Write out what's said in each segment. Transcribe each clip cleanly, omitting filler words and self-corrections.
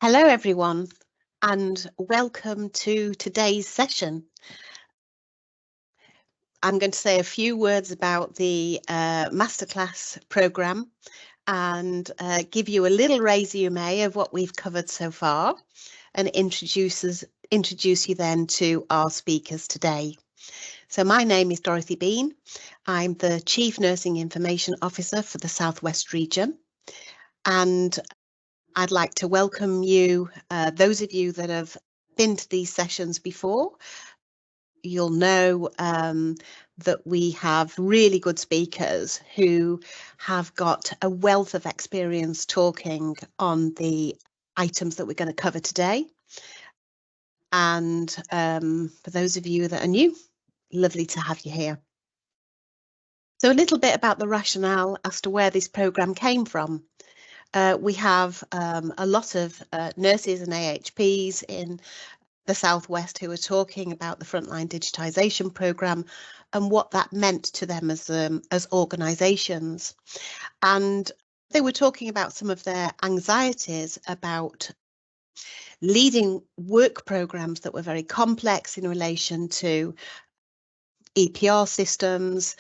Hello everyone and welcome to today's session. I'm going to say a few words about the masterclass programme and give you a little resume of what we've covered so far and introduce you then to our speakers today. So my name is Dorothy Bean. I'm the Chief Nursing Information Officer for the South West region, and I'd like to welcome you, those of you that have been to these sessions before. You'll know that we have really good speakers who have got a wealth of experience talking on the items that we're going to cover today. And for those of you that are new, lovely to have you here. So a little bit about the rationale as to where this programme came from. We have a lot of nurses and AHPs in the Southwest who are talking about the Frontline Digitisation Programme and what that meant to them as organisations. And they were talking about some of their anxieties about leading work programmes that were very complex in relation to EPR systems.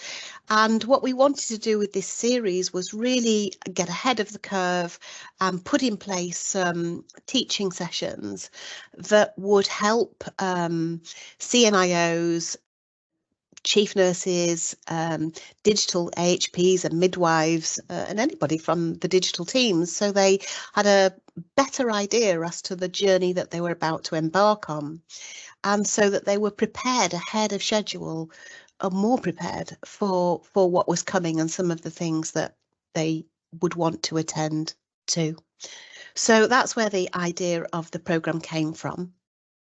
And what we wanted to do with this series was really get ahead of the curve and put in place some teaching sessions that would help CNIOs, chief nurses, digital AHPs and midwives and anybody from the digital teams, so they had a better idea as to the journey that they were about to embark on, and so that they were prepared ahead of schedule, or more prepared for what was coming and some of the things that they would want to attend to. So that's where the idea of the programme came from.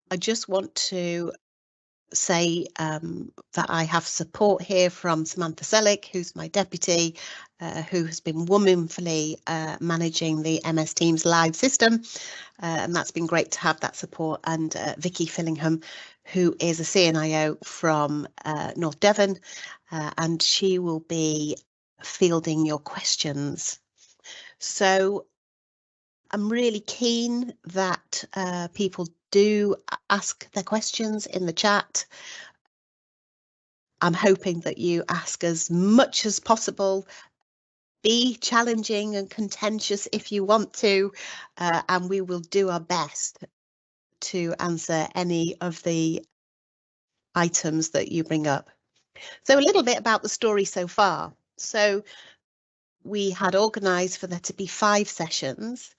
I just want to say that I have support here from Samantha Sellick, who's my deputy, who has been womanfully managing the MS Teams live system, and that's been great to have that support, and Vicky Fillingham, who is a CNIO from North Devon, and she will be fielding your questions. So I'm really keen that people do ask their questions in the chat. I'm hoping that you ask as much as possible. Be challenging and contentious if you want to, and we will do our best to answer any of the items that you bring up. So a little bit about the story so far. So we had organised for there to be 5 sessions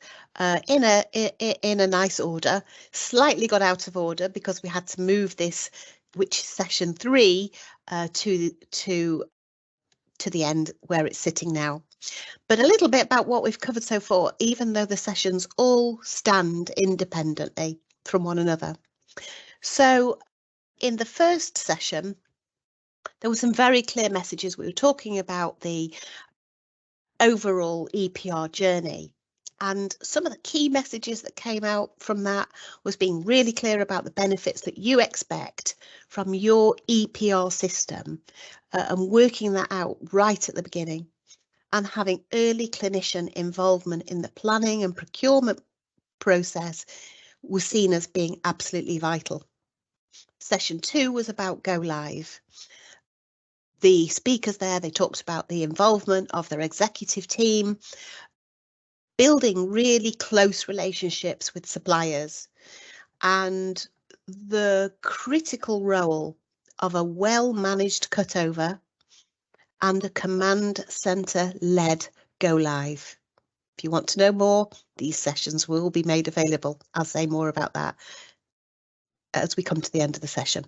in a nice order. Slightly got out of order because we had to move this, which is session 3, to the end where it's sitting now. But a little bit about what we've covered so far, even though the sessions all stand independently from one another. So in the first session, there were some very clear messages. We were talking about the overall EPR journey, and some of the key messages that came out from that was being really clear about the benefits that you expect from your EPR system, and working that out right at the beginning, and having early clinician involvement in the planning and procurement process was seen as being absolutely vital. Session 2 was about go live. The speakers there, they talked about the involvement of their executive team, building really close relationships with suppliers, and the critical role of a well-managed cutover and a command centre led go live. If you want to know more, these sessions will be made available. I'll say more about that as we come to the end of the session.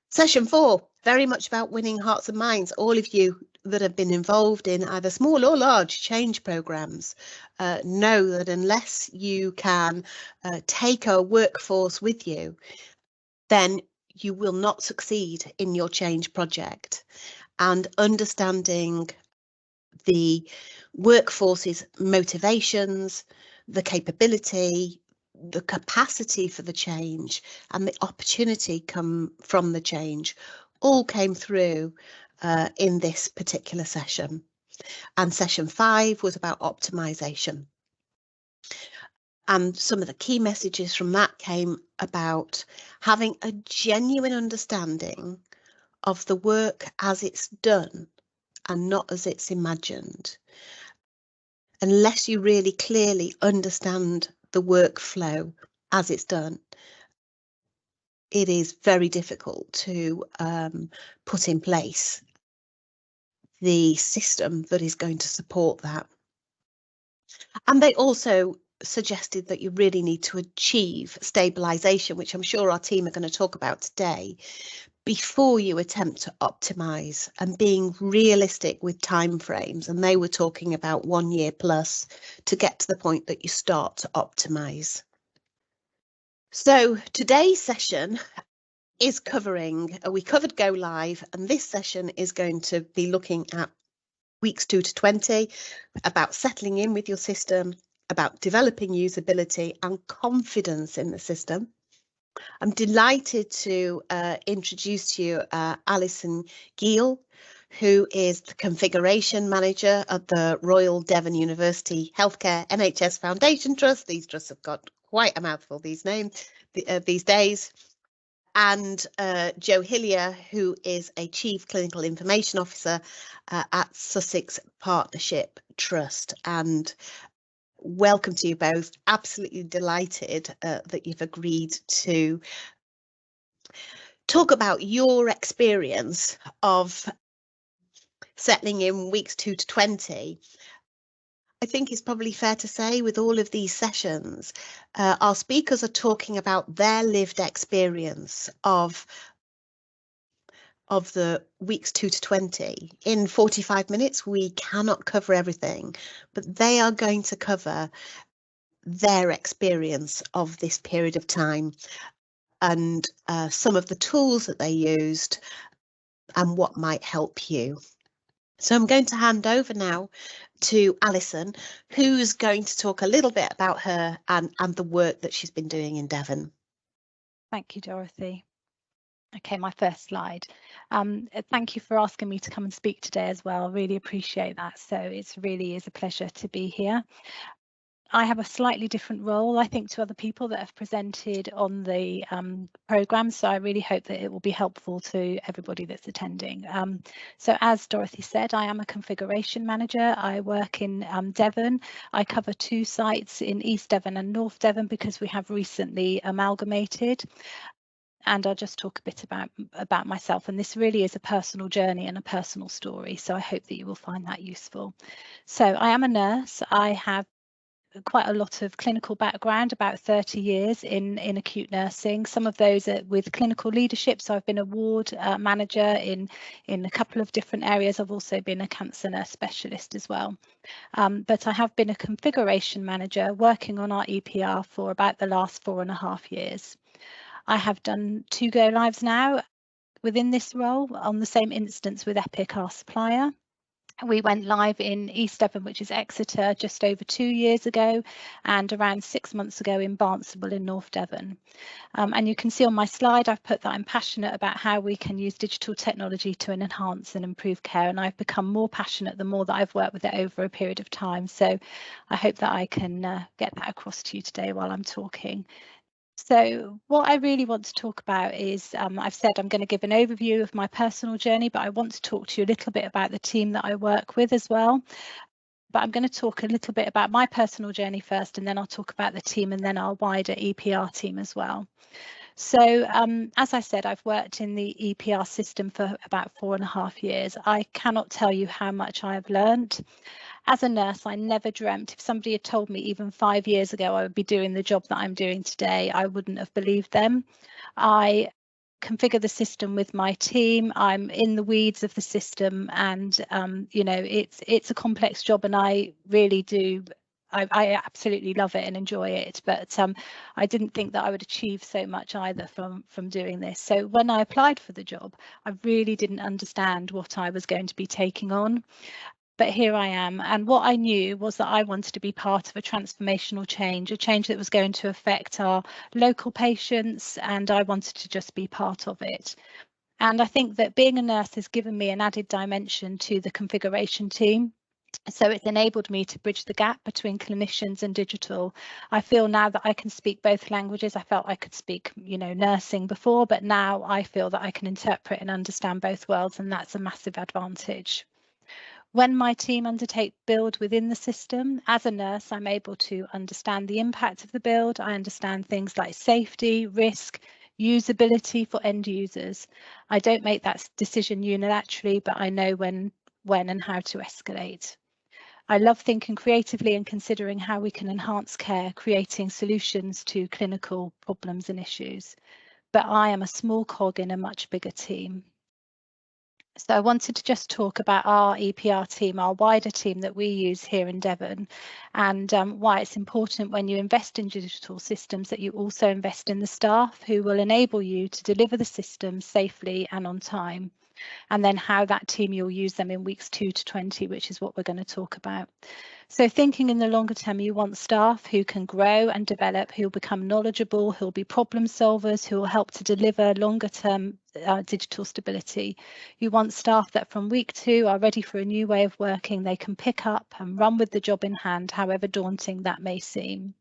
Session 4, very much about winning hearts and minds. All of you that have been involved in either small or large change programmes know that unless you can take a workforce with you, then you will not succeed in your change project. And understanding the workforce's motivations, the capability, the capacity for the change, and the opportunity come from the change all came through in this particular session. And session 5 was about optimization. And some of the key messages from that came about having a genuine understanding of the work as it's done and not as it's imagined. Unless you really clearly understand the workflow as it's done, it is very difficult to put in place the system that is going to support that. And they also suggested that you really need to achieve stabilisation, which I'm sure our team are going to talk about today, before you attempt to optimise, and being realistic with timeframes. And they were talking about 1 year plus to get to the point that you start to optimise. So today's session is covering, we covered Go Live, and this session is going to be looking at weeks 2 to 20, about settling in with your system, about developing usability and confidence in the system. I'm delighted to introduce to you Alison Geale, who is the Configuration Manager at the Royal Devon University Healthcare NHS Foundation Trust. These trusts have got quite a mouthful these days. And Jo Hillier, who is a Chief Clinical Information Officer at Sussex Partnership Trust. And welcome to you both. Absolutely delighted that you've agreed to talk about your experience of settling in weeks 2 to 20. I think it's probably fair to say with all of these sessions, our speakers are talking about their lived experience of the weeks 2 to 20. In 45 minutes, we cannot cover everything, but they are going to cover their experience of this period of time and some of the tools that they used and what might help you. So I'm going to hand over now to Alison, who's going to talk a little bit about her and the work that she's been doing in Devon. Thank you, Dorothy. Okay, my first slide. Thank you for asking me to come and speak today as well. I really appreciate that. So it really is a pleasure to be here. I have a slightly different role, I think, to other people that have presented on the programme, so I really hope that it will be helpful to everybody that's attending. So as Dorothy said, I am a configuration manager. I work in Devon. I cover 2 sites in East Devon and North Devon because we have recently amalgamated. And I'll just talk a bit about myself, and this really is a personal journey and a personal story, so I hope that you will find that useful. So I am a nurse. I have quite a lot of clinical background, about 30 years in acute nursing, some of those are with clinical leadership, so I've been a ward manager in a couple of different areas. I've also been a cancer nurse specialist as well, but I have been a configuration manager working on our EPR for about the last 4.5 years. I have done 2 go lives now within this role on the same instance with Epic, our supplier. We went live in East Devon, which is Exeter, just over 2 years ago, and around 6 months ago in Barnstable in North Devon. And you can see on my slide, I've put that I'm passionate about how we can use digital technology to enhance and improve care. And I've become more passionate the more that I've worked with it over a period of time. So I hope that I can get that across to you today while I'm talking. So what I really want to talk about is, I've said I'm going to give an overview of my personal journey, but I want to talk to you a little bit about the team that I work with as well. But I'm going to talk a little bit about my personal journey first, and then I'll talk about the team and then our wider EPR team as well. So as I said, I've worked in the EPR system for about 4.5 years. I cannot tell you how much I have learned. As a nurse, I never dreamt, if somebody had told me even 5 years ago I would be doing the job that I'm doing today, I wouldn't have believed them. I configure the system with my team. I'm in the weeds of the system, and you know, it's a complex job, and I really do. I absolutely love it and enjoy it, but I didn't think that I would achieve so much either from doing this. So when I applied for the job, I really didn't understand what I was going to be taking on. But here I am, and what I knew was that I wanted to be part of a transformational change, a change that was going to affect our local patients, and I wanted to just be part of it. And I think that being a nurse has given me an added dimension to the configuration team. So it's enabled me to bridge the gap between clinicians and digital. I feel now that I can speak both languages. I felt I could speak, nursing before, but now I feel that I can interpret and understand both worlds, and that's a massive advantage. When my team undertake build within the system, as a nurse, I'm able to understand the impact of the build. I understand things like safety, risk, usability for end users. I don't make that decision unilaterally, but I know when and how to escalate. I love thinking creatively and considering how we can enhance care, creating solutions to clinical problems and issues. But I am a small cog in a much bigger team. So I wanted to just talk about our EPR team, our wider team that we use here in Devon, and why it's important when you invest in digital systems that you also invest in the staff who will enable you to deliver the system safely and on time. And then how that team, you'll use them in weeks 2 to 20, which is what we're going to talk about. So thinking in the longer term, you want staff who can grow and develop, who will become knowledgeable, who will be problem solvers, who will help to deliver longer term digital stability. You want staff that from week 2 are ready for a new way of working. They can pick up and run with the job in hand, however daunting that may seem.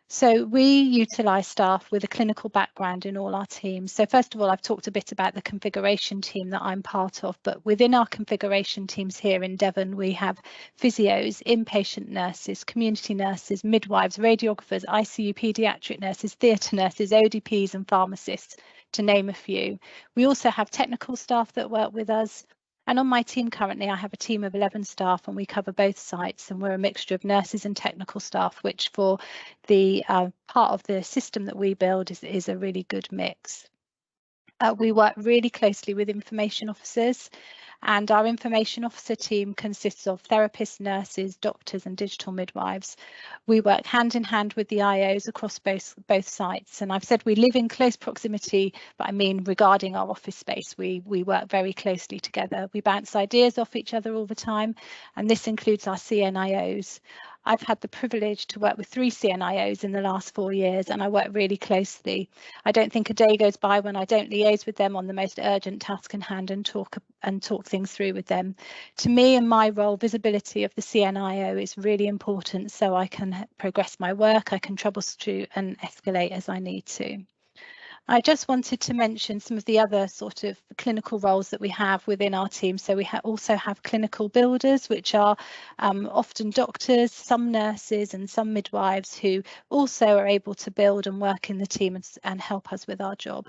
So we utilise staff with a clinical background in all our teams. So first of all, I've talked a bit about the configuration team that I'm part of, but within our configuration teams here in Devon, we have physios, inpatient nurses, community nurses, midwives, radiographers, ICU paediatric nurses, theatre nurses, ODPs and pharmacists, to name a few. We also have technical staff that work with us. And on my team currently, I have a team of 11 staff and we cover both sites, and we're a mixture of nurses and technical staff, which for the part of the system that we build is a really good mix. We work really closely with information officers, and our information officer team consists of therapists, nurses, doctors and digital midwives. We work hand in hand with the IOs across both sites, and I've said we live in close proximity, but I mean regarding our office space, we work very closely together. We bounce ideas off each other all the time, and this includes our CNIOs. I've had the privilege to work with 3 CNIOs in the last 4 years, and I work really closely. I don't think a day goes by when I don't liaise with them on the most urgent task in hand and talk things through with them. To me, in my role, visibility of the CNIO is really important, so I can progress my work, I can troubleshoot and escalate as I need to. I just wanted to mention some of the other sort of clinical roles that we have within our team. So we also have clinical builders, which are often doctors, some nurses and some midwives who also are able to build and work in the team and help us with our job.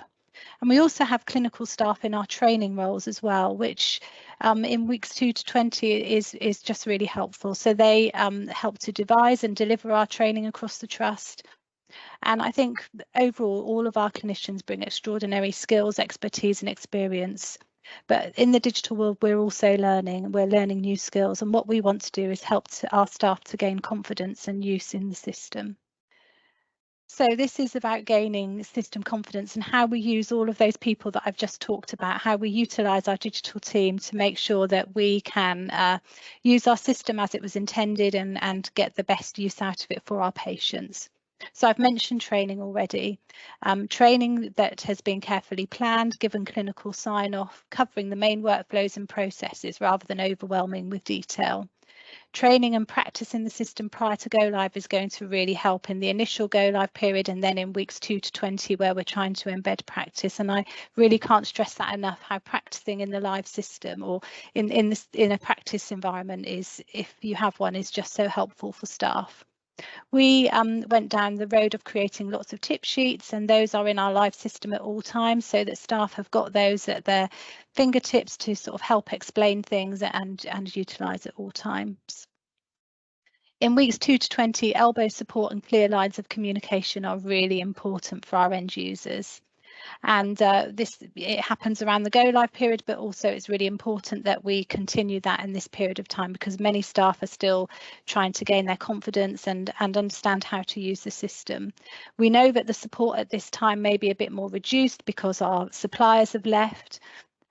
And we also have clinical staff in our training roles as well, which in weeks 2 to 20 is just really helpful. So they help to devise and deliver our training across the trust. And I think overall, all of our clinicians bring extraordinary skills, expertise and experience. But in the digital world, we're also learning. We're learning new skills. And what we want to do is help our staff to gain confidence and use in the system. So this is about gaining system confidence and how we use all of those people that I've just talked about, how we utilise our digital team to make sure that we can use our system as it was intended and get the best use out of it for our patients. So I've mentioned training already, training that has been carefully planned, given clinical sign-off, covering the main workflows and processes rather than overwhelming with detail. Training and practice in the system prior to go live is going to really help in the initial go live period and then in weeks 2 to 20 where we're trying to embed practice. And I really can't stress that enough, how practicing in the live system or in a practice environment is, if you have one, is just so helpful for staff. We went down the road of creating lots of tip sheets, and those are in our live system at all times so that staff have got those at their fingertips to sort of help explain things and utilise at all times. In weeks 2 to 20, elbow support and clear lines of communication are really important for our end users. And it happens around the go live period, but also it's really important that we continue that in this period of time because many staff are still trying to gain their confidence and understand how to use the system. We know that the support at this time may be a bit more reduced because our suppliers have left.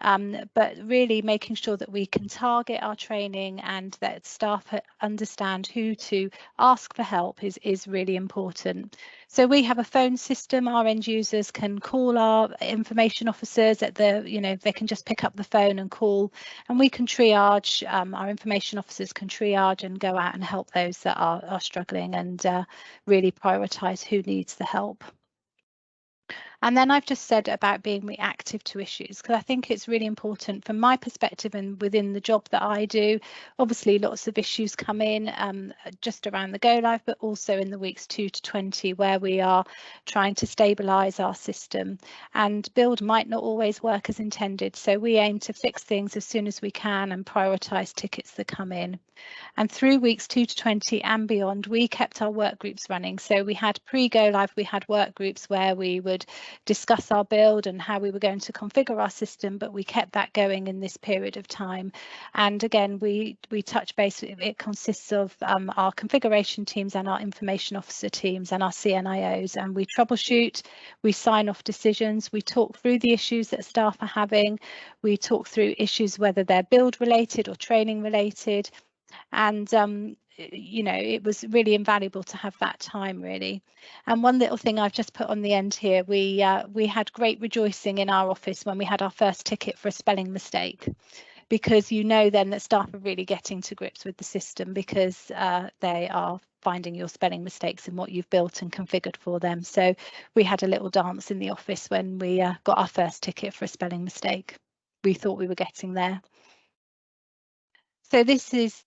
but really making sure that we can target our training and that staff understand who to ask for help is really important. So we have a phone system. Our end users can call our information officers at they can just pick up the phone and call, and we can triage. Our information officers can triage and go out and help those that are struggling, and really prioritise who needs the help. And then I've just said about being reactive to issues, because I think it's really important from my perspective and within the job that I do. Obviously, lots of issues come in just around the go live, but also in the weeks 2 to 20, where we are trying to stabilise our system. And build might not always work as intended, so we aim to fix things as soon as we can and prioritise tickets that come in. And through weeks 2 to 20 and beyond, we kept our work groups running. So we had pre-go live, we had work groups where we would discuss our build and how we were going to configure our system, but we kept that going in this period of time. And again, we touch base. It consists of our configuration teams and our information officer teams and our CNIOs, and we troubleshoot, we sign off decisions, we talk through the issues that staff are having, we talk through issues whether they're build related or training related. And it was really invaluable to have that time, really. And one little thing I've just put on the end here, we had great rejoicing in our office when we had our first ticket for a spelling mistake, because then that staff are really getting to grips with the system, because they are finding your spelling mistakes in what you've built and configured for them. So we had a little dance in the office when we got our first ticket for a spelling mistake. We thought we were getting there. So this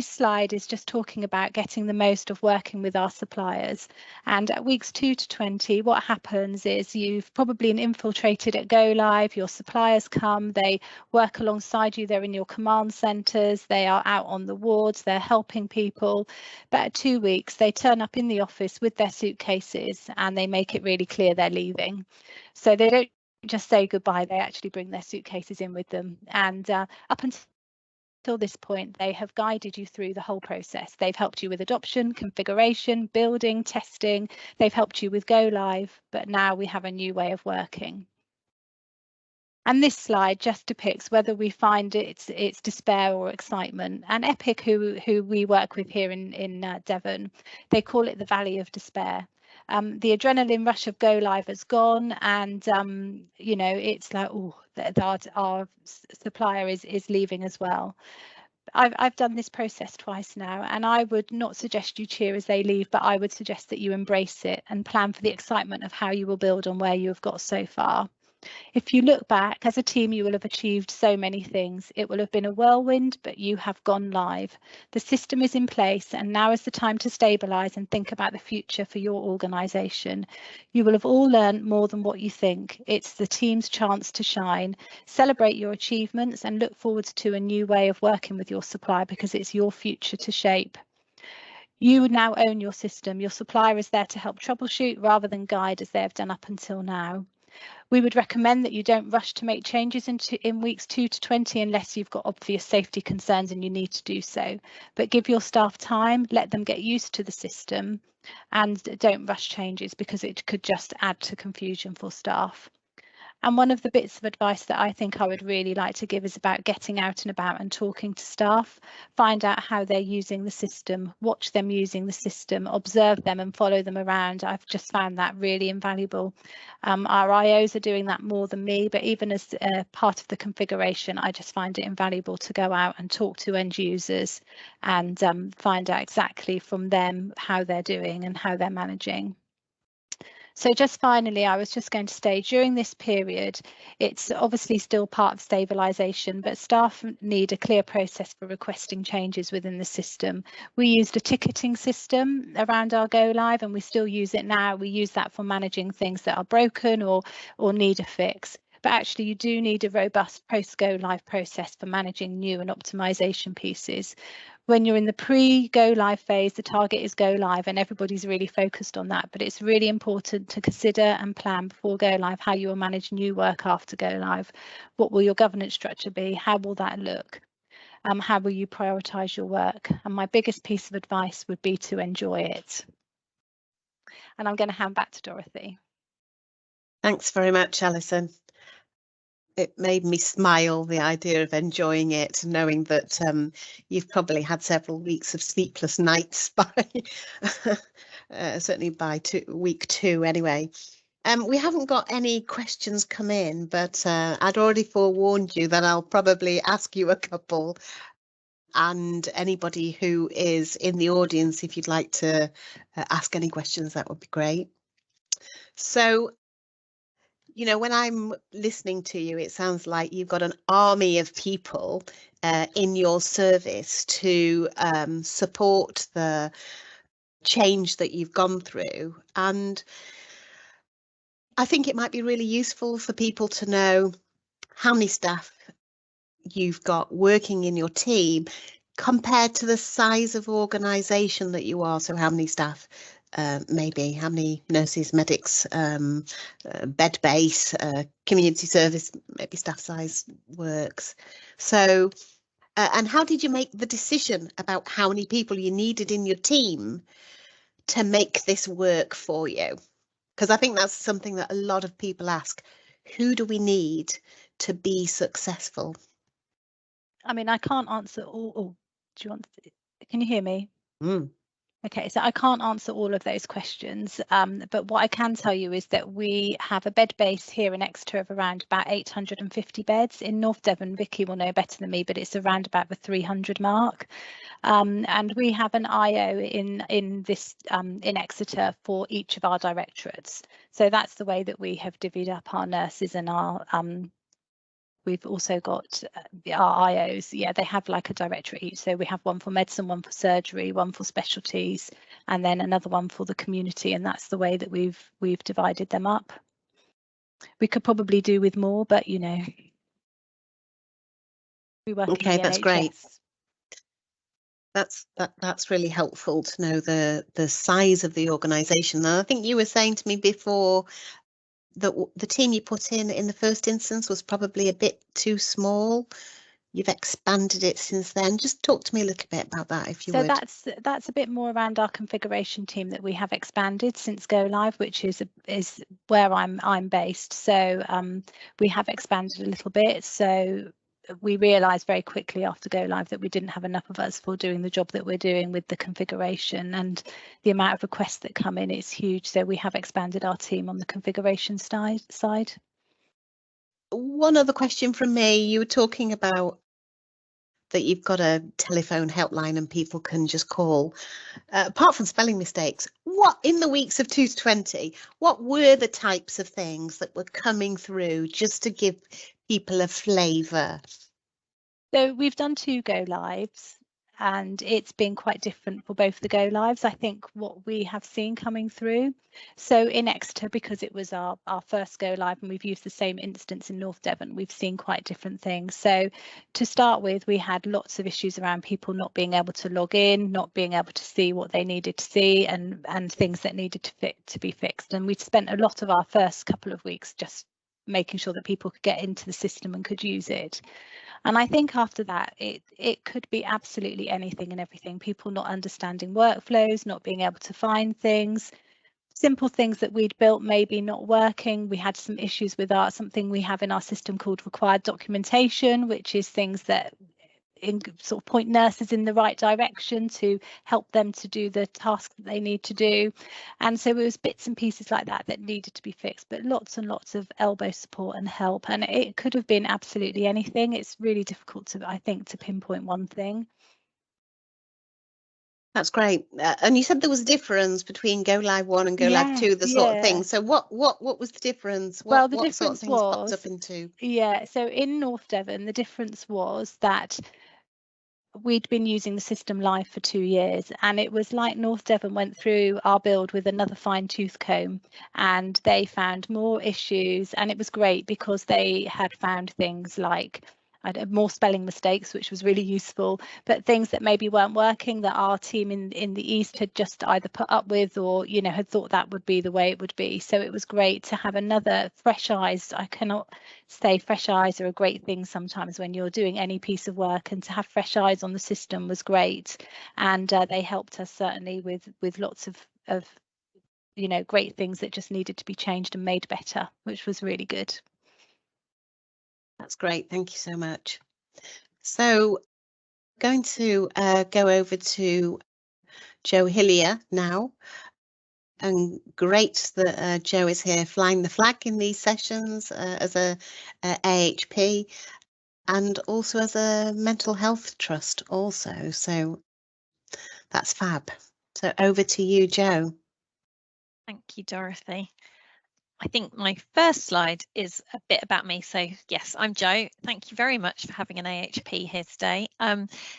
slide is just talking about getting the most of working with our suppliers. And at weeks 2 to 20, what happens is you've probably infiltrated at go live, your suppliers come, they work alongside you, they're in your command centres, they are out on the wards, they're helping people. But at 2 weeks, they turn up in the office with their suitcases and they make it really clear they're leaving. So they don't just say goodbye, they actually bring their suitcases in with them. And up until this point, they have guided you through the whole process. They've helped you with adoption, configuration, building, testing. They've helped you with go live, but now we have a new way of working. And this slide just depicts whether we find it's despair or excitement. And Epic, who we work with here in Devon, they call it the valley of despair. The adrenaline rush of go live has gone, and it's like, oh, our supplier is leaving as well. I've done this process twice now, and I would not suggest you cheer as they leave, but I would suggest that you embrace it and plan for the excitement of how you will build on where you have got so far. If you look back, as a team, you will have achieved so many things. It will have been a whirlwind, but you have gone live. The system is in place, and now is the time to stabilise and think about the future for your organisation. You will have all learned more than what you think. It's the team's chance to shine. Celebrate your achievements and look forward to a new way of working with your supplier, because it's your future to shape. You now own your system. Your supplier is there to help troubleshoot rather than guide, as they have done up until now. We would recommend that you don't rush to make changes in weeks 2 to 20 unless you've got obvious safety concerns and you need to do so. But give your staff time, let them get used to the system, and don't rush changes, because it could just add to confusion for staff. And one of the bits of advice that I think I would really like to give is about getting out and about and talking to staff. Find out how they're using the system, watch them using the system, observe them and follow them around. I've just found that really invaluable. Our IOs are doing that more than me, but even as part of the configuration, I just find it invaluable to go out and talk to end users and find out exactly from them how they're doing and how they're managing. So just finally, I was just going to say, during this period, it's obviously still part of stabilisation, but staff need a clear process for requesting changes within the system. We used a ticketing system around our go live, and we still use it now. We use that for managing things that are broken or need a fix. But actually, you do need a robust post-go live process for managing new and optimization pieces. When you're in the pre-go live phase, the target is go live, and everybody's really focused on that. But it's really important to consider and plan before go live how you will manage new work after go live. What will your governance structure be? How will that look? How will you prioritise your work? And my biggest piece of advice would be to enjoy it. And I'm going to hand back to Dorothy. Thanks very much, Alison. it made me smile, the idea of enjoying it, knowing that you've probably had several weeks of sleepless nights by certainly by week 2 anyway. We haven't got any questions come in, but I'd already forewarned you that I'll probably ask you a couple. And anybody who is in the audience, if you'd like to ask any questions, that would be great. So, you know, when I'm listening to you, it sounds like you've got an army of people in your service to support the change that you've gone through. And I think it might be really useful for people to know how many staff you've got working in your team compared to the size of organisation that you are. So how many staff, maybe how many nurses, medics, bed base, community service, maybe staff size works. So, and how did you make the decision about how many people you needed in your team to make this work for you? Because I think that's something that a lot of people ask. Who do we need to be successful? I mean, I can't answer all. Oh, do you want to, can you hear me? Mm. Okay, so I can't answer all of those questions, but what I can tell you is that we have a bed base here in Exeter of around about 850 beds. In North Devon, Vicky will know better than me, but it's around about the 300 mark. And we have an IO in Exeter for each of our directorates. So that's the way that we have divvied up our nurses and our we've also got our IOs. Yeah, they have like a directorate each. So we have one for medicine, one for surgery, one for specialties, and then another one for the community. And that's the way that we've divided them up. We could probably do with more, but you know, we work in the That's NHS. Great. That's really helpful to know the size of the organisation. And I think you were saying to me before that the team you put in the first instance was probably a bit too small. You've expanded it since then. Just talk to me a little bit about that, if you would. So that's a bit more around our configuration team that we have expanded since go live, which is where I'm based. So we have expanded a little bit. So we realised very quickly after go live that we didn't have enough of us for doing the job that we're doing with the configuration, and the amount of requests that come in is huge. So we have expanded our team on the configuration side. One other question from me. You were talking about that you've got a telephone helpline and people can just call. Apart from spelling mistakes, what in the weeks of 2 to 20, what were the types of things that were coming through, just to give people a flavour? So we've done 2 go lives, and it's been quite different for both the go lives. I think what we have seen coming through, so in Exeter, because it was our first go live and we've used the same instance in North Devon, we've seen quite different things. So to start with, we had lots of issues around people not being able to log in, not being able to see what they needed to see, and things that needed to be fixed. And we spent a lot of our first couple of weeks just making sure that people could get into the system and could use it. And I think after that, it could be absolutely anything and everything. People not understanding workflows, not being able to find things, simple things that we'd built maybe not working. We had some issues with something we have in our system called required documentation, which is things that sort of point nurses in the right direction to help them to do the task that they need to do. And so it was bits and pieces like that that needed to be fixed, but lots and lots of elbow support and help. And it could have been absolutely anything. It's really difficult to, I think, to pinpoint one thing. That's great. And you said there was a difference between go live 1 and go live 2, the sort of thing. So what was the difference? Well, the what difference sort of things was, popped up into? Yeah, so in North Devon, the difference was that we'd been using the system live for 2 years, and it was like North Devon went through our build with another fine-tooth comb, and they found more issues, and it was great because they had found things like more spelling mistakes, which was really useful, but things that maybe weren't working that our team in the East had just either put up with, or had thought that would be the way it would be. So it was great to have another fresh eyes. I cannot say fresh eyes are a great thing sometimes when you're doing any piece of work, and to have fresh eyes on the system was great, and they helped us certainly with lots of great things that just needed to be changed and made better, which was really good. That's great. Thank you so much. So going to go over to Jo Hillier now. And great that Jo is here flying the flag in these sessions as a AHP and also as a mental health trust also. So that's fab. So over to you, Jo. Thank you, Dorothy. I think my first slide is a bit about me. So yes, I'm Jo. Thank you very much for having an AHP here today.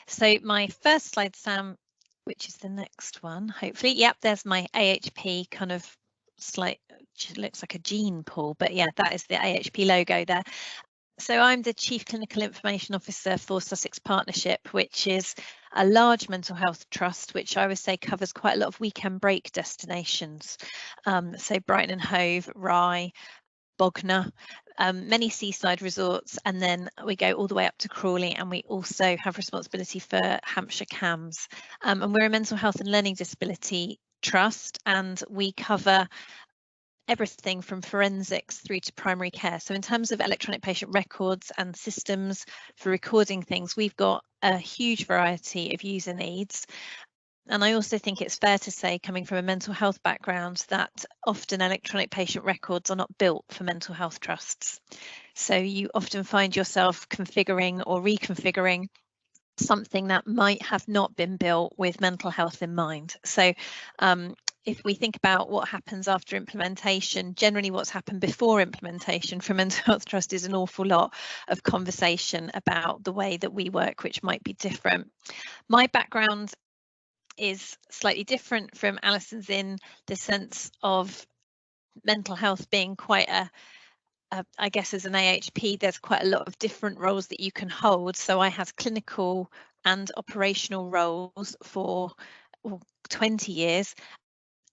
So my first slide, Sam, which is the next one, hopefully. Yep, there's my AHP kind of slight, looks like a gene pool, but yeah, that is the AHP logo there. So I'm the Chief Clinical Information Officer for Sussex Partnership, which is a large mental health trust, which I would say covers quite a lot of weekend break destinations. So Brighton and Hove, Rye, Bognor, many seaside resorts, and then we go all the way up to Crawley, and we also have responsibility for Hampshire CAMHS. And we're a mental health and learning disability trust, and we cover everything from forensics through to primary care. So in terms of electronic patient records and systems for recording things, we've got a huge variety of user needs. And I also think it's fair to say, coming from a mental health background, that often electronic patient records are not built for mental health trusts. So you often find yourself configuring or reconfiguring something that might have not been built with mental health in mind. So if we think about what happens after implementation, generally what's happened before implementation for mental health trust is an awful lot of conversation about the way that we work, which might be different. My background is slightly different from Alison's in the sense of mental health being quite I guess as an AHP, there's quite a lot of different roles that you can hold. So I had clinical and operational roles for 20 years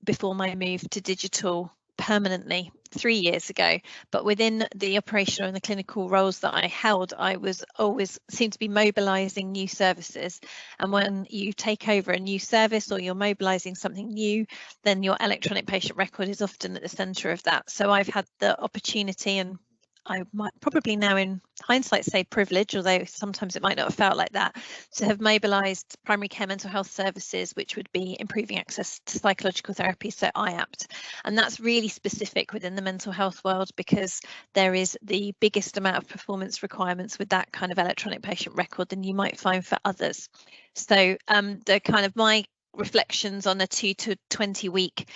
before my move to digital permanently 3 years ago. But within the operational and the clinical roles that I held, I was always seemed to be mobilising new services. And when you take over a new service or you're mobilising something new, then your electronic patient record is often at the centre of that. So I've had the opportunity, and I might probably now in hindsight say privilege, although sometimes it might not have felt like that, to have mobilised primary care mental health services, which would be improving access to psychological therapy, so IAPT. And that's really specific within the mental health world because there is the biggest amount of performance requirements with that kind of electronic patient record than you might find for others. So the kind of my reflections on a 2 to 20 week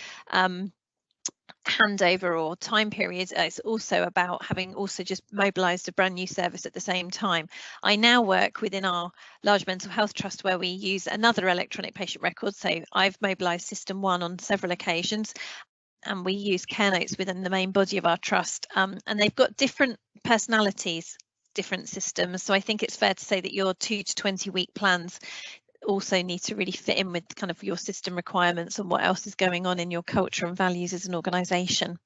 handover or time period is also about having also just mobilised a brand new service at the same time. I now work within our large mental health trust where we use another electronic patient record. So I've mobilised System 1 on several occasions, and we use care notes within the main body of our trust, and they've got different personalities, different systems. So I think it's fair to say that your 2 to 20 week plans also need to really fit in with kind of your system requirements and what else is going on in your culture and values as an organisation.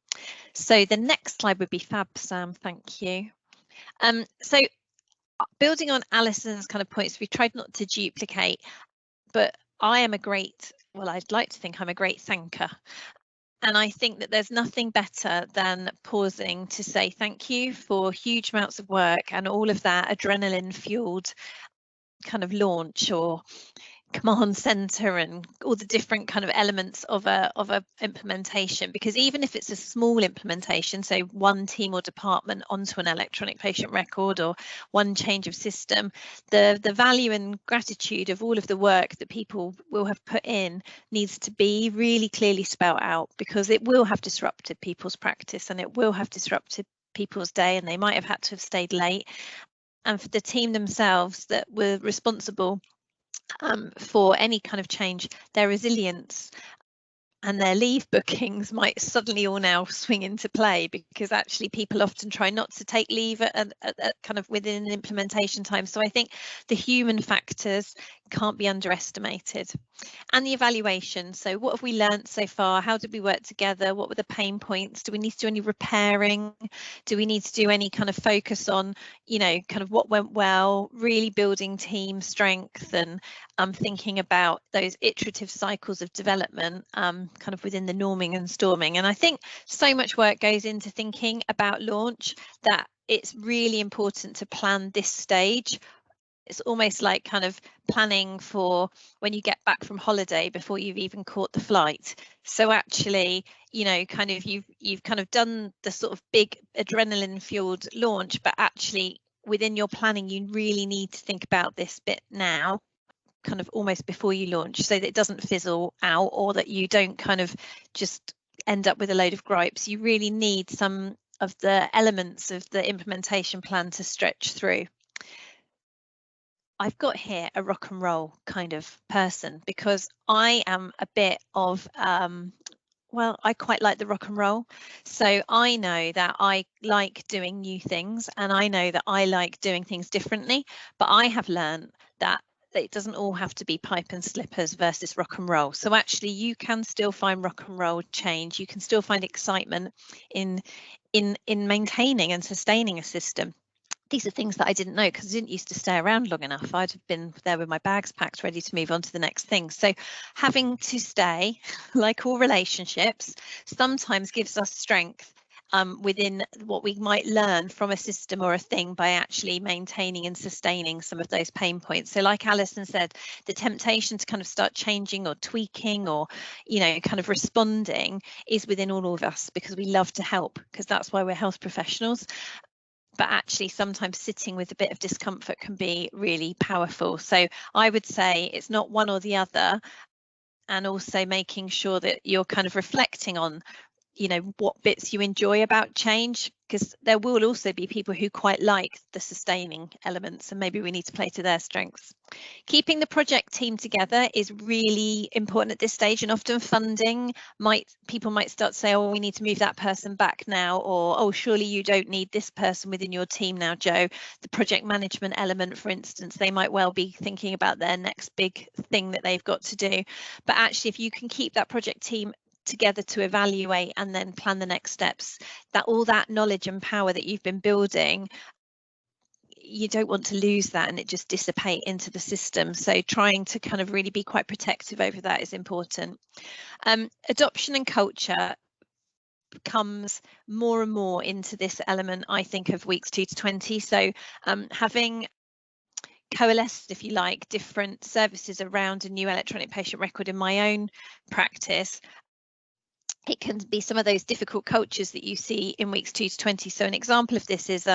So the next slide would be fab, Sam, thank you. So building on Alison's kind of points, we tried not to duplicate, but I am I'd like to think I'm a great thanker. And I think that there's nothing better than pausing to say thank you for huge amounts of work and all of that adrenaline fueled kind of launch or command center and all the different kind of elements of a implementation, because even if it's a small implementation, so one team or department onto an electronic patient record or one change of system, the value and gratitude of all of the work that people will have put in needs to be really clearly spelled out, because it will have disrupted people's practice and it will have disrupted people's day, and they might have had to have stayed late. And for the team themselves that were responsible for any kind of change, their resilience and their leave bookings might suddenly all now swing into play, because actually people often try not to take leave at kind of within an implementation time. So I think the human factors can't be underestimated. And the evaluation. So what have we learned so far? How did we work together? What were the pain points? Do we need to do any repairing? Do we need to do any kind of focus on, you know, kind of what went well, really building team strength and thinking about those iterative cycles of development kind of within the norming and storming. And I think so much work goes into thinking about launch that it's really important to plan this stage. It's almost like kind of planning for when you get back from holiday before you've even caught the flight. So actually, you know, kind of you've kind of done the sort of big adrenaline fueled launch, but actually within your planning, you really need to think about this bit now, kind of almost before you launch, so that it doesn't fizzle out, or that you don't kind of just end up with a load of gripes. You really need some of the elements of the implementation plan to stretch through. I've got here a rock and roll kind of person, because I am a bit of well, I quite like the rock and roll. So I know that I like doing new things, and I know that I like doing things differently, but I have learned that it doesn't all have to be pipe and slippers versus rock and roll. So actually you can still find rock and roll change. You can still find excitement in maintaining and sustaining a system. These are things that I didn't know, because I didn't used to stay around long enough. I'd have been there with my bags packed, ready to move on to the next thing. So having to stay, like all relationships, sometimes gives us strength within what we might learn from a system or a thing by actually maintaining and sustaining some of those pain points. So like Alison said, the temptation to kind of start changing or tweaking or, you know, kind of responding is within all of us, because we love to help, because that's why we're health professionals. But actually sometimes sitting with a bit of discomfort can be really powerful. So I would say it's not one or the other, and also making sure that you're kind of reflecting on, you know, what bits you enjoy about change, because there will also be people who quite like the sustaining elements, and maybe we need to play to their strengths. Keeping the project team together is really important at this stage, and often funding people might start to say, oh, we need to move that person back now, or oh, surely you don't need this person within your team now, Joe. The project management element, for instance, they might well be thinking about their next big thing that they've got to do. But actually, if you can keep that project team together to evaluate and then plan the next steps, that all that knowledge and power that you've been building, you don't want to lose that and it just dissipate into the system. So trying to kind of really be quite protective over that is important. Adoption and culture comes more and more into this element, I think, of weeks 2 to 20. So having coalesced, if you like, different services around a new electronic patient record in my own practice, it can be some of those difficult cultures that you see in weeks 2 to 20. So an example of this is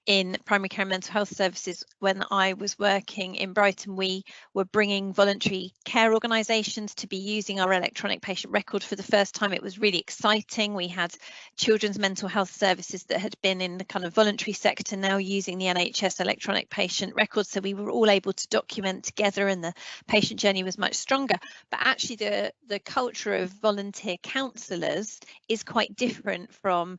in primary care and mental health services. When I was working in Brighton, we were bringing voluntary care organisations to be using our electronic patient record for the first time. It was really exciting. We had children's mental health services that had been in the kind of voluntary sector now using the NHS electronic patient record. So we were all able to document together, and the patient journey was much stronger. But actually the culture of volunteer counsellors is quite different from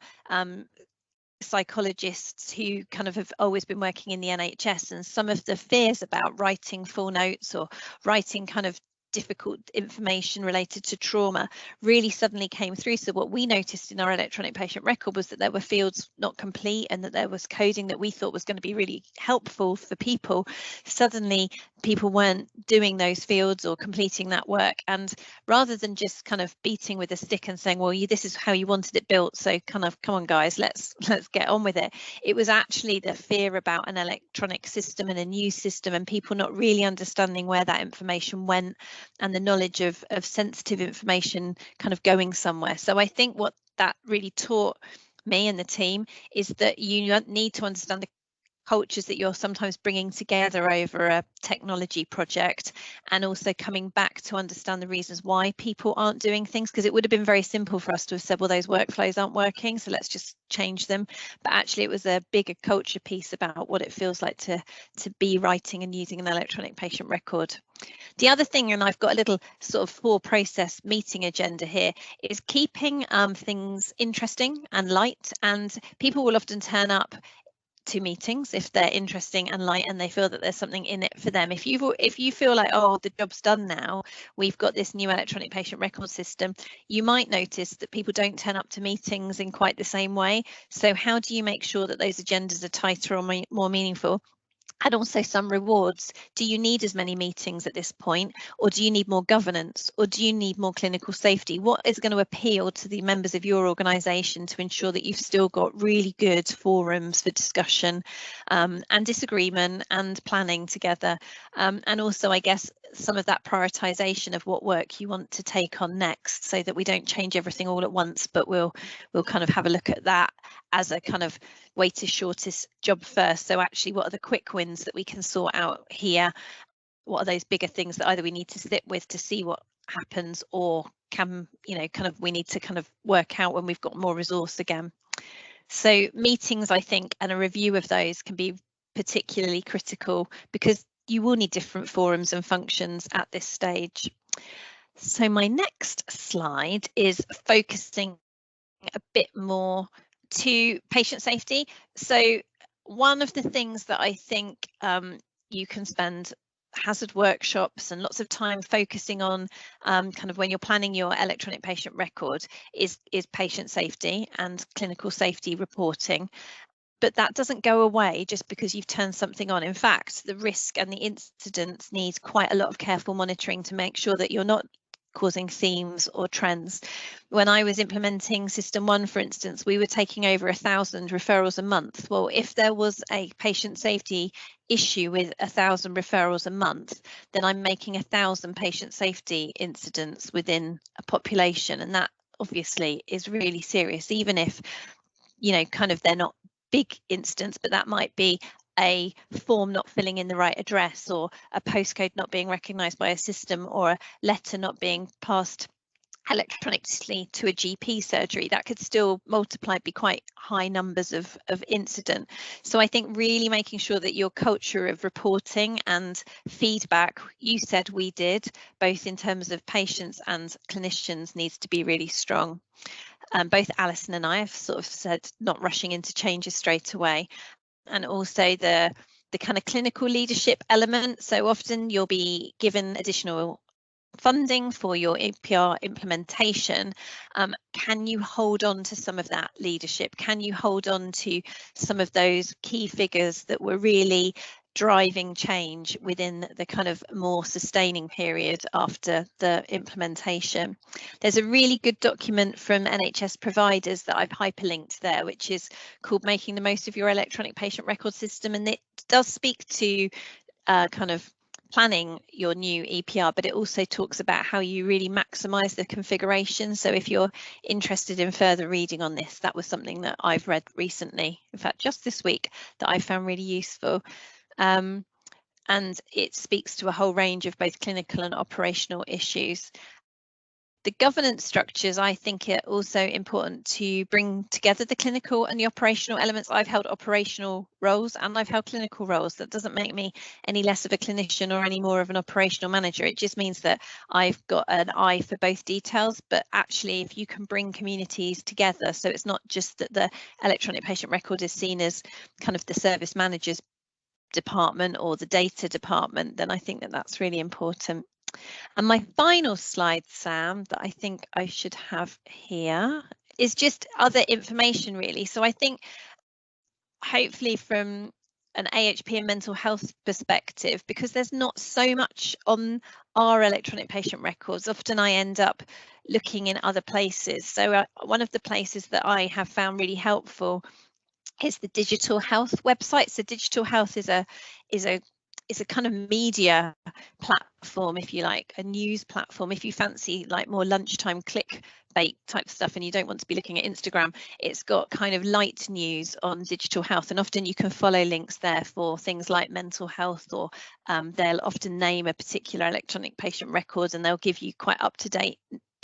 psychologists who kind of have always been working in the NHS, and some of the fears about writing full notes or writing kind of difficult information related to trauma really suddenly came through. So what we noticed in our electronic patient record was that there were fields not complete, and that there was coding that we thought was going to be really helpful for people. Suddenly people weren't doing those fields or completing that work, and rather than just kind of beating with a stick and saying, well, this is how you wanted it built, so kind of come on guys, let's get on with it, it was actually the fear about an electronic system and a new system, and people not really understanding where that information went, and the knowledge of sensitive information kind of going somewhere. So I think what that really taught me and the team is that you need to understand the cultures that you're sometimes bringing together over a technology project, and also coming back to understand the reasons why people aren't doing things, because it would have been very simple for us to have said, well, those workflows aren't working, so let's just change them. But actually it was a bigger culture piece about what it feels like to be writing and using an electronic patient record. The other thing, and I've got a little sort of 4-process meeting agenda here, is keeping things interesting and light. And people will often turn up to meetings if they're interesting and light and they feel that there's something in it for them. If you feel like, oh, the job's done now, we've got this new electronic patient record system, you might notice that people don't turn up to meetings in quite the same way. So how do you make sure that those agendas are tighter or more meaningful? and also some rewards. Do you need as many meetings at this point, or do you need more governance, or do you need more clinical safety? What is going to appeal to the members of your organisation to ensure that you've still got really good forums for discussion and disagreement and planning together? And also, I guess, some of that prioritisation of what work you want to take on next, so that we don't change everything all at once, but we'll kind of have a look at that as a kind of way to shortest job first. So actually, what are the quick wins that we can sort out here? What are those bigger things that either we need to sit with to see what happens, or can, you know, kind of we need to kind of work out when we've got more resource again. So meetings, I think, and a review of those can be particularly critical, because you will need different forums and functions at this stage. So my next slide is focusing a bit more to patient safety. So one of the things that I think you can spend hazard workshops and lots of time focusing on kind of when you're planning your electronic patient record is patient safety and clinical safety reporting. But that doesn't go away just because you've turned something on. In fact, the risk and the incidents need quite a lot of careful monitoring to make sure that you're not causing themes or trends. When I was implementing System 1, for instance, we were taking over 1,000 referrals a month. Well, if there was a patient safety issue with 1,000 referrals a month, then I'm making 1,000 patient safety incidents within a population, and that obviously is really serious, even if, you know, kind of they're not big incidents, but that might be a form not filling in the right address, or a postcode not being recognised by a system, or a letter not being passed electronically to a GP surgery. That could still multiply, be quite high numbers of incident. So I think really making sure that your culture of reporting and feedback, you said we did, both in terms of patients and clinicians, needs to be really strong. Both Alison and I have sort of said not rushing into changes straight away, and also the kind of clinical leadership element. So often you'll be given additional funding for your EPR implementation. Can you hold on to some of that leadership? Can you hold on to some of those key figures that were really driving change within the kind of more sustaining period after the implementation? There's a really good document from NHS providers that I've hyperlinked there, which is called Making the Most of Your Electronic Patient Record System, and it does speak to kind of planning your new EPR, but it also talks about how you really maximize the configuration. So if you're interested in further reading on this, that was something that I've read recently, in fact just this week, that I found really useful. And it speaks to a whole range of both clinical and operational issues. The governance structures, I think, are also important to bring together the clinical and the operational elements. I've held operational roles and I've held clinical roles. That doesn't make me any less of a clinician or any more of an operational manager. It just means that I've got an eye for both details. But actually, if you can bring communities together, so it's not just that the electronic patient record is seen as kind of the service manager's department or the data department, then I think that that's really important. And my final slide, Sam, that I think I should have here is just other information, really. So I think hopefully from an AHP and mental health perspective, because there's not so much on our electronic patient records, often I end up looking in other places. So one of the places that I have found really helpful is the digital health website. So digital health is a kind of media platform, if you like, a news platform. If you fancy like more lunchtime clickbait type stuff and you don't want to be looking at Instagram, it's got kind of light news on digital health, and often you can follow links there for things like mental health, or they'll often name a particular electronic patient record and they'll give you quite up-to-date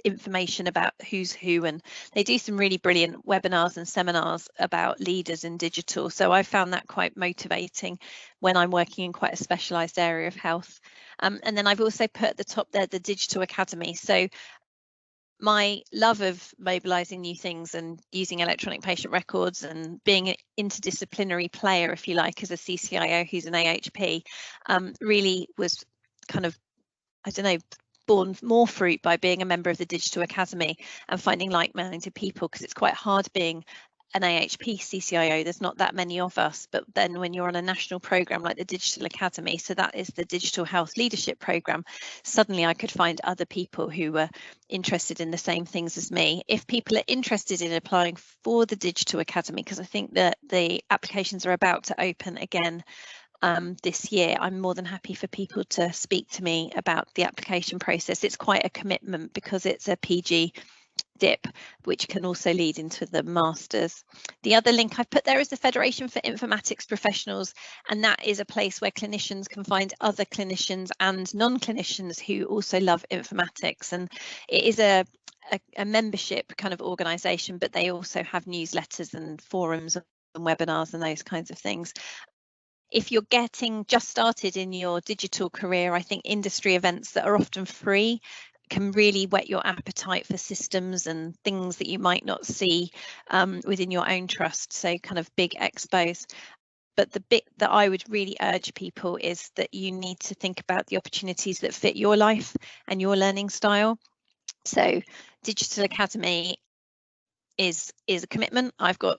information about who's who, and they do some really brilliant webinars and seminars about leaders in digital. So I found that quite motivating when I'm working in quite a specialised area of health. And then I've also put at the top there the Digital Academy. So my love of mobilising new things and using electronic patient records and being an interdisciplinary player, if you like, as a CCIO who's an AHP, really was kind of, I don't know, born more fruit by being a member of the Digital Academy and finding like-minded people, because it's quite hard being an AHP CCIO, there's not that many of us, but then when you're on a national programme like the Digital Academy, so that is the Digital Health Leadership Programme, suddenly I could find other people who were interested in the same things as me. If people are interested in applying for the Digital Academy, because I think that the applications are about to open again this year, I'm more than happy for people to speak to me about the application process. It's quite a commitment because it's a PG dip, which can also lead into the masters. The other link I've put there is the Federation for Informatics Professionals, and that is a place where clinicians can find other clinicians and non-clinicians who also love informatics, and it is a membership kind of organisation, but they also have newsletters and forums and webinars and those kinds of things. If you're getting just started in your digital career, I think industry events that are often free can really whet your appetite for systems and things that you might not see within your own trust, so kind of big expos. But the bit that I would really urge people is that you need to think about the opportunities that fit your life and your learning style. So Digital Academy is a commitment. I've got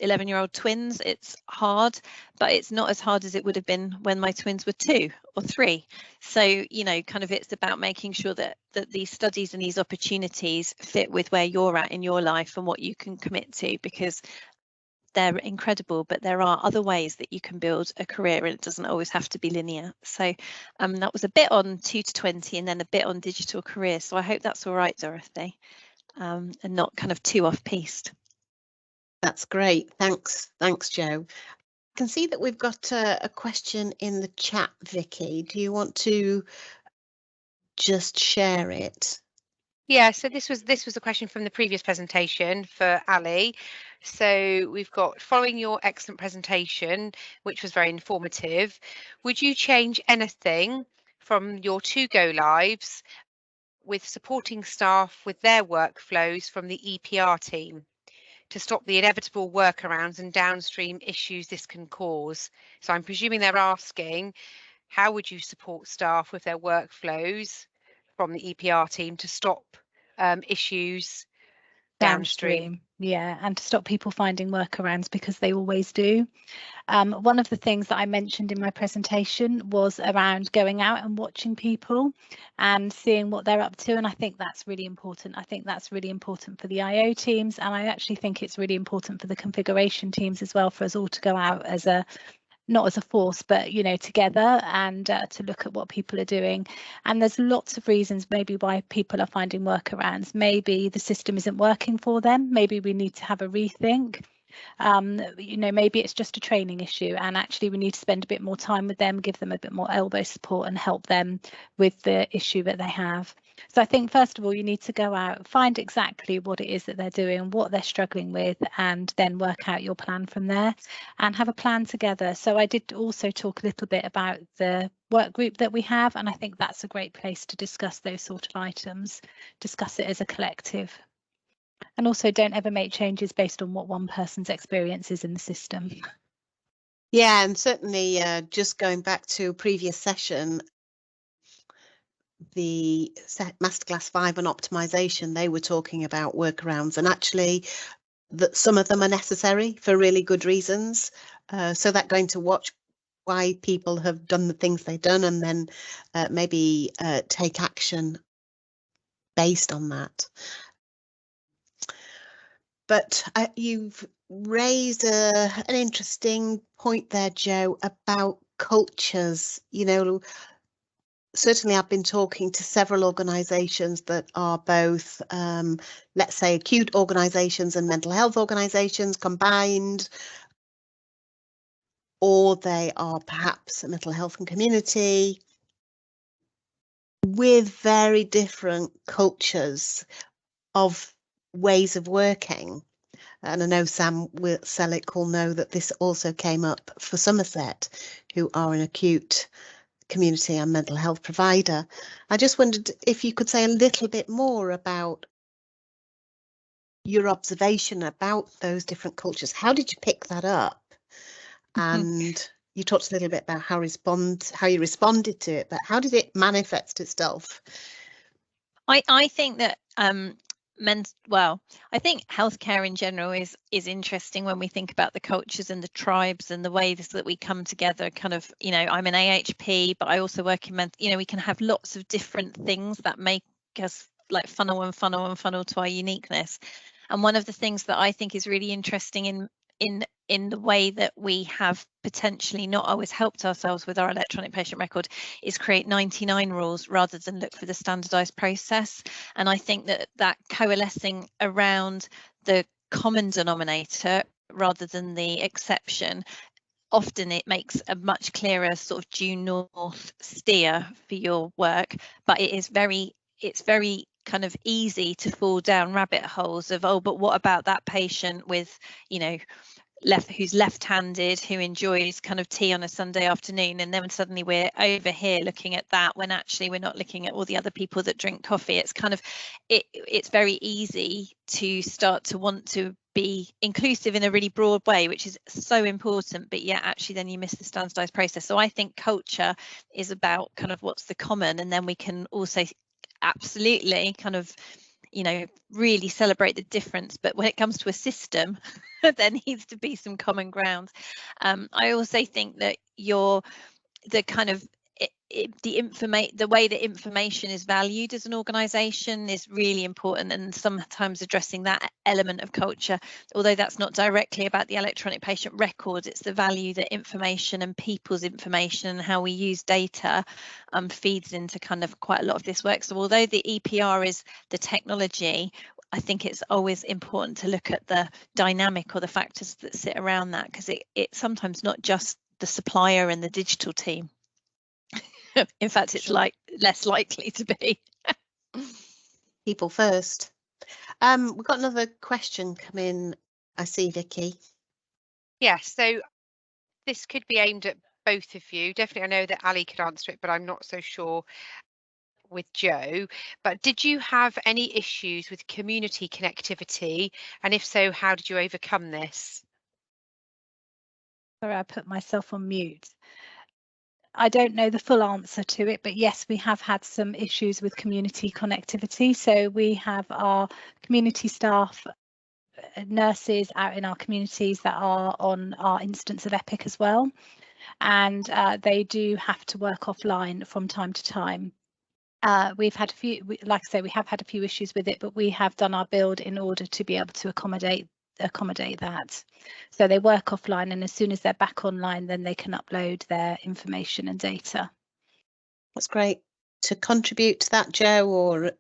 11-year-old twins. It's hard, but it's not as hard as it would have been when my twins were 2 or 3. So, you know, kind of it's about making sure that these studies and these opportunities fit with where you're at in your life and what you can commit to, because they're incredible, but there are other ways that you can build a career and it doesn't always have to be linear. So that was a bit on 2 to 20 and then a bit on digital career. So I hope that's all right, Dorothy, and not kind of too off-piste. That's great. Thanks, Jo. I can see that we've got a question in the chat, Vicky. Do you want to just share it? Yeah, so this was a question from the previous presentation for Ali. So we've got, following your excellent presentation, which was very informative, would you change anything from your 2 go lives with supporting staff with their workflows from the EPR team to stop the inevitable workarounds and downstream issues this can cause? So I'm presuming they're asking, how would you support staff with their workflows from the EPR team to stop issues downstream? Yeah, and to stop people finding workarounds, because they always do. One of the things that I mentioned in my presentation was around going out and watching people and seeing what they're up to, and I think that's really important. I think that's really important for the IO teams, and I actually think it's really important for the configuration teams as well, for us all to go out as a, not as a force, but, you know, together, and to look at what people are doing. And there's lots of reasons maybe why people are finding workarounds. Maybe the system isn't working for them. Maybe we need to have a rethink. You know, maybe it's just a training issue, and actually we need to spend a bit more time with them, give them a bit more elbow support and help them with the issue that they have. So I think, first of all, you need to go out, find exactly what it is that they're doing, what they're struggling with, and then work out your plan from there and have a plan together. So I did also talk a little bit about the work group that we have, and I think that's a great place to discuss those sort of items, discuss it as a collective. And also, don't ever make changes based on what one person's experience is in the system. Yeah, and certainly just going back to a previous session, the Masterclass 5 on optimization, they were talking about workarounds, and actually that some of them are necessary for really good reasons. So that going to watch why people have done the things they've done, and then maybe take action based on that. But you've raised an interesting point there, Jo, about cultures. You know, certainly I've been talking to several organisations that are both, let's say, acute organisations and mental health organisations combined, or they are perhaps a mental health and community, with very different cultures of ways of working. And I know Sam Selleck will know that this also came up for Somerset, who are an acute community and mental health provider. I just wondered if you could say a little bit more about your observation about those different cultures. How did you pick that up? And you talked a little bit about how you responded to it, but how did it manifest itself? I think that well, I think healthcare in general is interesting when we think about the cultures and the tribes and the ways that we come together. Kind of, you know, I'm an AHP, but I also work in you know, we can have lots of different things that make us like funnel to our uniqueness. And one of the things that I think is really interesting in the way that we have potentially not always helped ourselves with our electronic patient record is create 99 rules rather than look for the standardized process. And I think that coalescing around the common denominator rather than the exception, often it makes a much clearer sort of due north steer for your work, but it's very kind of easy to fall down rabbit holes of, oh, but what about that patient with, you know, who's left-handed, who enjoys kind of tea on a Sunday afternoon, and then suddenly we're over here looking at that when actually we're not looking at all the other people that drink coffee. It's kind of it's very easy to start to want to be inclusive in a really broad way, which is so important, but yet actually then you miss the standardized process. So I think culture is about kind of what's the common, and then we can also absolutely kind of, you know, really celebrate the difference. But when it comes to a system, there needs to be some common ground. I also think that the kind of the way that information is valued as an organisation is really important, and sometimes addressing that element of culture, although that's not directly about the electronic patient record, it's the value that information and people's information and how we use data feeds into kind of quite a lot of this work. So although the EPR is the technology, I think it's always important to look at the dynamic or the factors that sit around that, because it's sometimes not just the supplier and the digital team. In fact, it's like less likely to be. People first. We've got another question come in, I see, Vicky. Yes, so this could be aimed at both of you. Definitely, I know that Ali could answer it, but I'm not so sure with Joe. But did you have any issues with community connectivity? And if so, how did you overcome this? Sorry, I put myself on mute. I don't know the full answer to it, but yes, we have had some issues with community connectivity. So we have our community staff, nurses out in our communities that are on our instance of Epic as well. And they do have to work offline from time to time. We've had a few, like I say, we have had a few issues with it, but we have done our build in order to be able to accommodate that. So they work offline, and as soon as they're back online, then they can upload their information and data. That's great. To contribute to that, Joe, or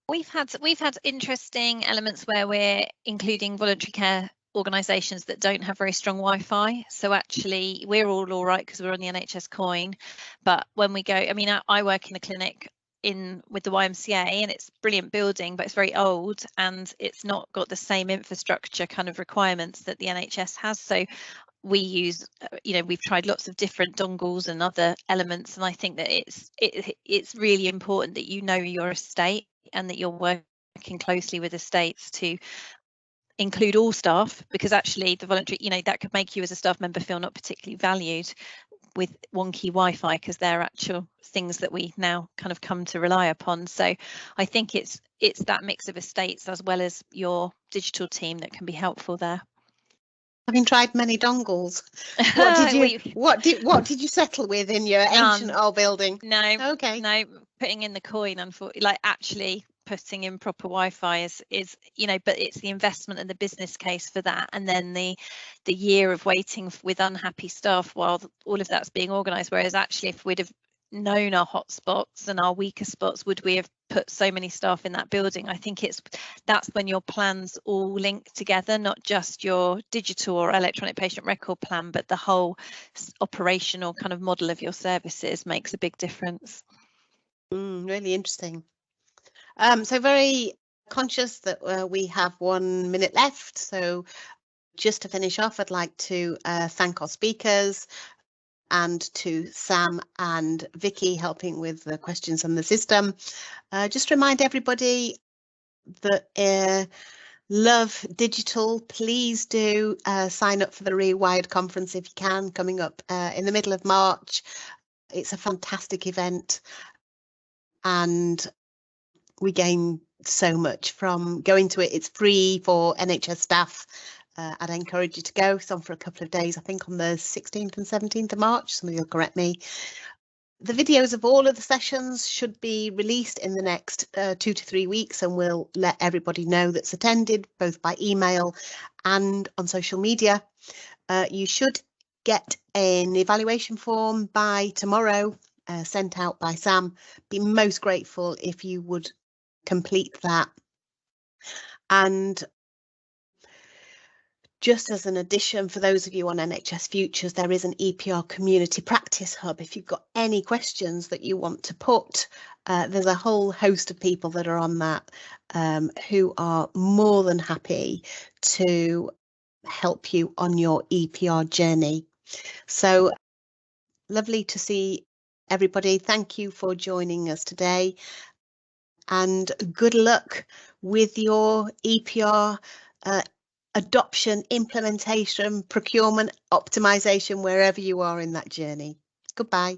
we've had interesting elements where we're including voluntary care organisations that don't have very strong Wi-Fi. So actually we're all right because we're on the NHS coin, but when we go, I mean, I work in a clinic with the YMCA, and it's a brilliant building, but it's very old and it's not got the same infrastructure kind of requirements that the NHS has. So we use, you know, we've tried lots of different dongles and other elements, and I think that it's really important that you know your estate and that you're working closely with estates to include all staff, because actually the voluntary, you know, that could make you as a staff member feel not particularly valued with wonky Wi-Fi, because they're actual things that we now kind of come to rely upon. So I think it's that mix of estates as well as your digital team that can be helpful there. having tried many dongles, what did you settle with in your ancient old building? No, okay, no, putting in the coin, unfortunately, like actually putting in proper Wi-Fi is, you know, but it's the investment and the business case for that, and then the year of waiting with unhappy staff while all of that's being organised. Whereas actually, if we'd have known our hotspots and our weaker spots, would we have put so many staff in that building? I think that's when your plans all link together, not just your digital or electronic patient record plan, but the whole operational kind of model of your services makes a big difference. Really interesting. So very conscious that we have 1 minute left. So just to finish off, I'd like to thank our speakers, and to Sam and Vicky helping with the questions on the system. Just remind everybody that love digital, please do sign up for the Rewired conference if you can, coming up in the middle of March. It's a fantastic event, and we gain so much from going to it. It's free for NHS staff. I'd encourage you to go. It's on for a couple of days, I think on the 16th and 17th of March. Somebody will correct me. The videos of all of the sessions should be released in the next 2 to 3 weeks, and we'll let everybody know that's attended, both by email and on social media. You should get an evaluation form by tomorrow, sent out by Sam. Be most grateful if you would complete that. And just as an addition, for those of you on NHS Futures, there is an EPR community practice hub. If you've got any questions that you want to put, there's a whole host of people that are on that who are more than happy to help you on your EPR journey. So lovely to see everybody. Thank you for joining us today, and good luck with your EPR adoption, implementation, procurement, optimization, wherever you are in that journey. Goodbye.